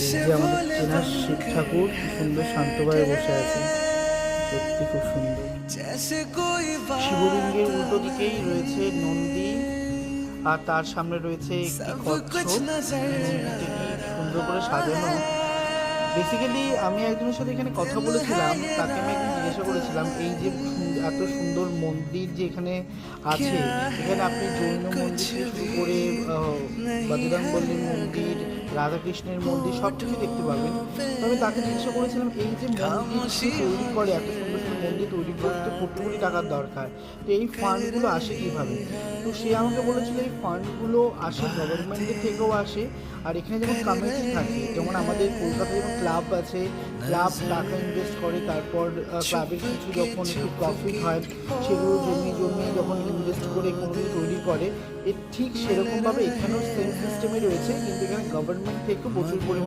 এই যে আমাদের চেনা শিব ঠাকুর কি সুন্দর শান্তভাবে বসে আছে, সত্যি খুব সুন্দর। শিবলিঙ্গের উল্টো দিকেই রয়েছে নন্দী, আর তার সামনে রয়েছে একটি কচ্ছপ। মন্দিরটি কি সুন্দর করে সাজানো। বেসিক্যালি আমি একজনের সাথে এখানে কথা বলেছিলাম, তাকে আমি একদিন জিজ্ঞাসা করেছিলাম এই যে এত সুন্দর মন্দির যে এখানে আছে, এখানে আপনি জৈন মন্দির থেকে শুরু করে বজরংবলীর মন্দির, রাধাকৃষ্ণের মন্দির সব কিছু দেখতে পাবেন। তো আমি তাকে জিজ্ঞাসা করেছিলাম এই যে মন্দিরটি তৈরি করে, এত সুন্দর সুন্দর মন্দির তৈরি করতে কোটি কোটি টাকার দরকার, তো এই ফান্ডগুলো আসে কীভাবে। তো সে আমাকে বলেছিল এই ফান্ডগুলো আসে গভর্নমেন্টের থেকেও আসে, আর এখানে যেমন কমিটি থাকে, যেমন আমাদের কলকাতায় যেমন ক্লাব আছে, ক্লাব টাকা ইনভেস্ট করে, তারপর ক্লাবের কিছু যখন একটু প্রফিট হয় সেগুলো জমিয়ে জমিয়ে যখন ইনভেস্ট করে কোনো কিছু তৈরি করে, ঠিক সেরকমভাবে এখানেও সেম সিস্টেমে রয়েছে, কিন্তু এখানে গভর্নমেন্ট থেকে প্রচুর পরিমাণে